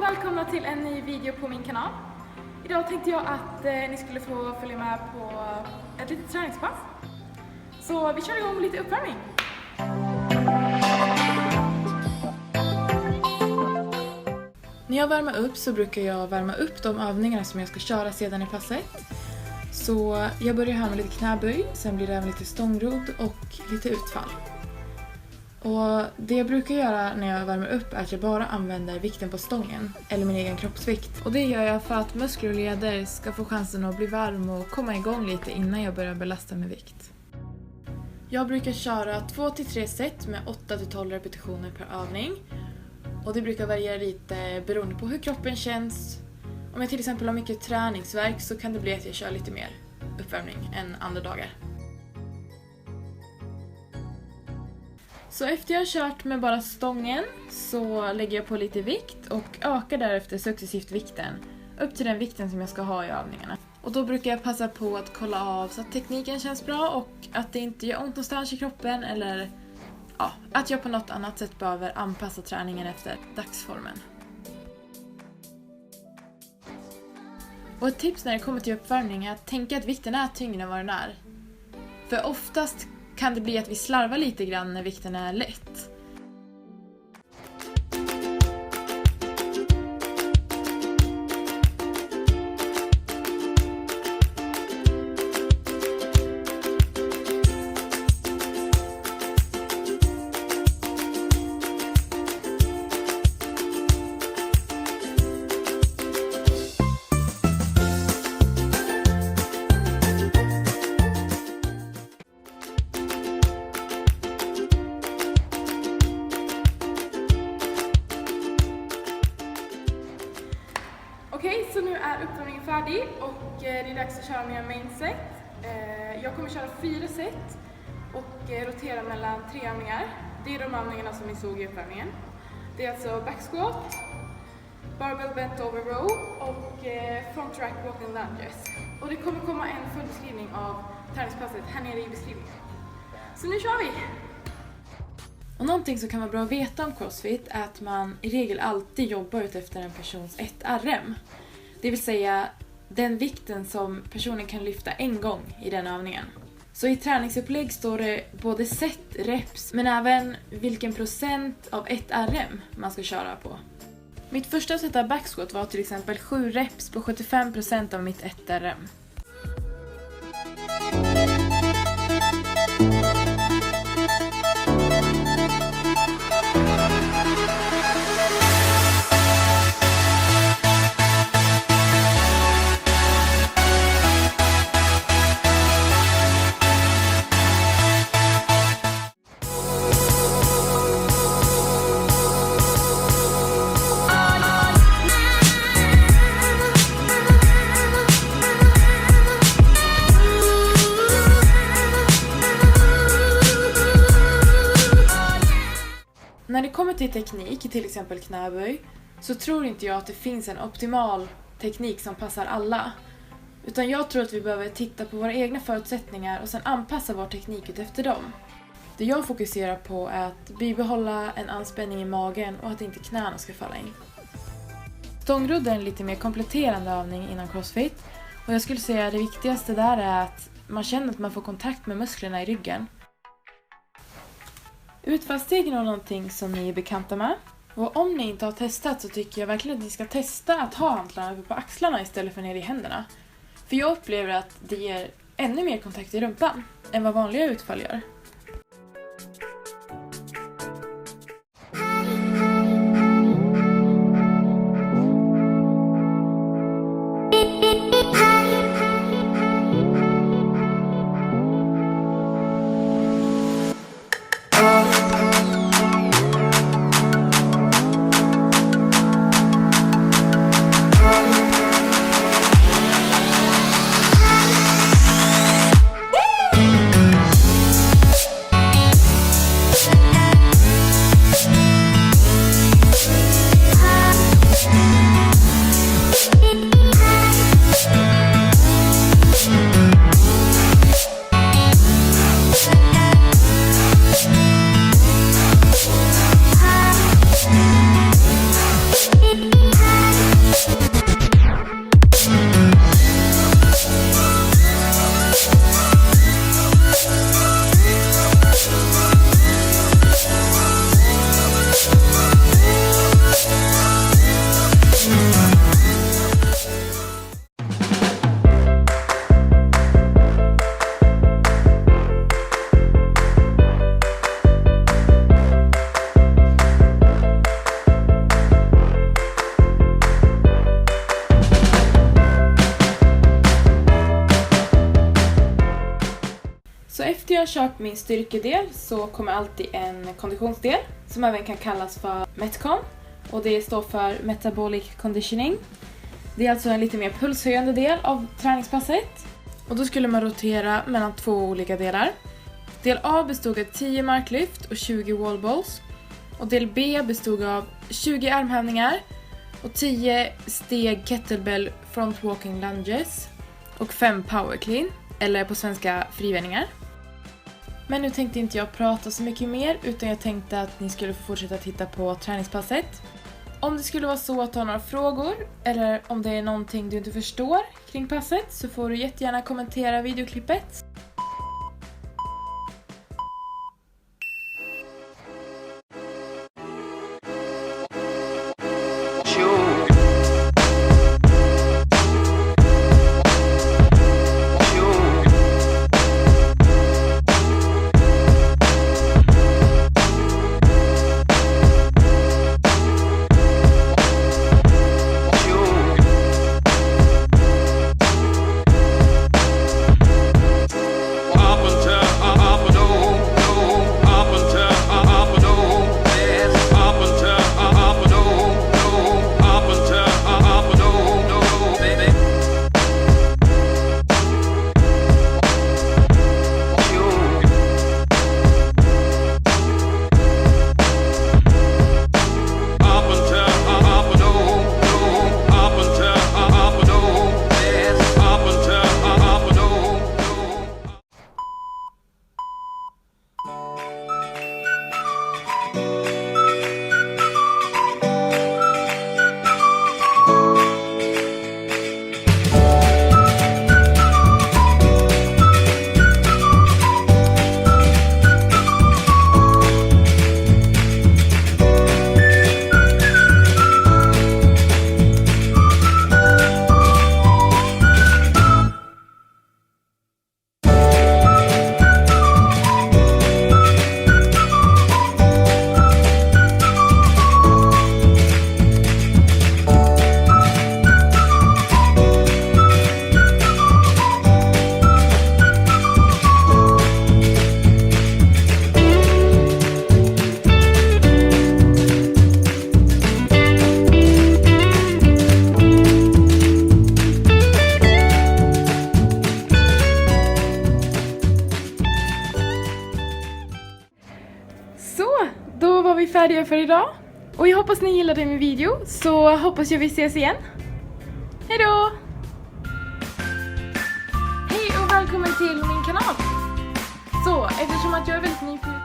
välkomna till en ny video på min kanal. Idag tänkte jag att ni skulle få följa med på ett litet träningspass. Så vi kör igång med lite uppvärmning. När jag värmer upp så brukar jag värma upp de övningarna som jag ska köra sedan i passet. Så jag börjar här med lite knäböj, sen blir det även lite stångrodd och lite utfall. Och det jag brukar göra när jag värmer upp är att jag bara använder vikten på stången eller min egen kroppsvikt. Och det gör jag för att muskler och leder ska få chansen att bli varm och komma igång lite innan jag börjar belasta med vikt. Jag brukar köra 2-3 set med 8-12 repetitioner per övning. Och det brukar variera lite beroende på hur kroppen känns. Om jag till exempel har mycket träningsvärk så kan det bli att jag kör lite mer uppvärmning än andra dagar. Så efter jag har kört med bara stången så lägger jag på lite vikt och ökar därefter successivt vikten upp till den vikten som jag ska ha i övningarna. Och då brukar jag passa på att kolla av så att tekniken känns bra och att det inte gör ont någonstans i kroppen eller att jag på något annat sätt behöver anpassa träningen efter dagsformen. Och ett tips när det kommer till uppvärmning är att tänka att vikten är tyngre än vad den är. För oftast kan det bli att vi slarvar lite grann när vikten är lätt. Okej, så nu är uppvärmningen färdig och det är dags att köra mina main set. Jag kommer köra 4 set och rotera mellan 3 övningar. Det är de övningarna som ni såg i uppvärmningen. Det är alltså back squat, barbell bent over row och front rack walking lunges. Och det kommer komma en full beskrivning av träningspasset här nere i beskrivningen. Så nu kör vi! Och någonting som kan vara bra att veta om CrossFit är att man i regel alltid jobbar ut efter en persons 1RM. Det vill säga den vikten som personen kan lyfta en gång i den övningen. Så i träningsupplägg står det både set, reps, men även vilken procent av 1RM man ska köra på. Mitt första set av backsquat var till exempel 7 reps på 75% av mitt 1RM. När det kommer till teknik, till exempel knäböj, så tror inte jag att det finns en optimal teknik som passar alla. Utan jag tror att vi behöver titta på våra egna förutsättningar och sedan anpassa vår teknik ut efter dem. Det jag fokuserar på är att bibehålla en anspänning i magen och att inte knäna ska falla in. Stångrodd är en lite mer kompletterande övning inom CrossFit och jag skulle säga att det viktigaste där är att man känner att man får kontakt med musklerna i ryggen. Utfallsstegen är någonting som ni är bekanta med. Och om ni inte har testat så tycker jag verkligen att ni ska testa att ha hantlarna uppe på axlarna istället för ner i händerna. För jag upplever att det ger ännu mer kontakt i rumpan än vad vanliga utfall gör. Efter jag köpt min styrkedel så kommer alltid en konditionsdel som även kan kallas för Metcon. Och det står för Metabolic Conditioning. Det är alltså en lite mer pulshöjande del av träningspasset. Och då skulle man rotera mellan 2 olika delar. Del A bestod av 10 marklyft och 20 wallballs. Och del B bestod av 20 armhävningar och 10 steg kettlebell front walking lunges och 5 power clean, eller på svenska frivändningar. Men nu tänkte inte jag prata så mycket mer, utan jag tänkte att ni skulle få fortsätta titta på träningspasset. Om det skulle vara så att du har några frågor eller om det är någonting du inte förstår kring passet så får du jättegärna kommentera videoklippet. Då var vi färdiga för idag. Och jag hoppas ni gillade min video. Så hoppas jag vi ses igen. Hej då! Hej och välkommen till min kanal. Så, eftersom att jag är väldigt nyfiken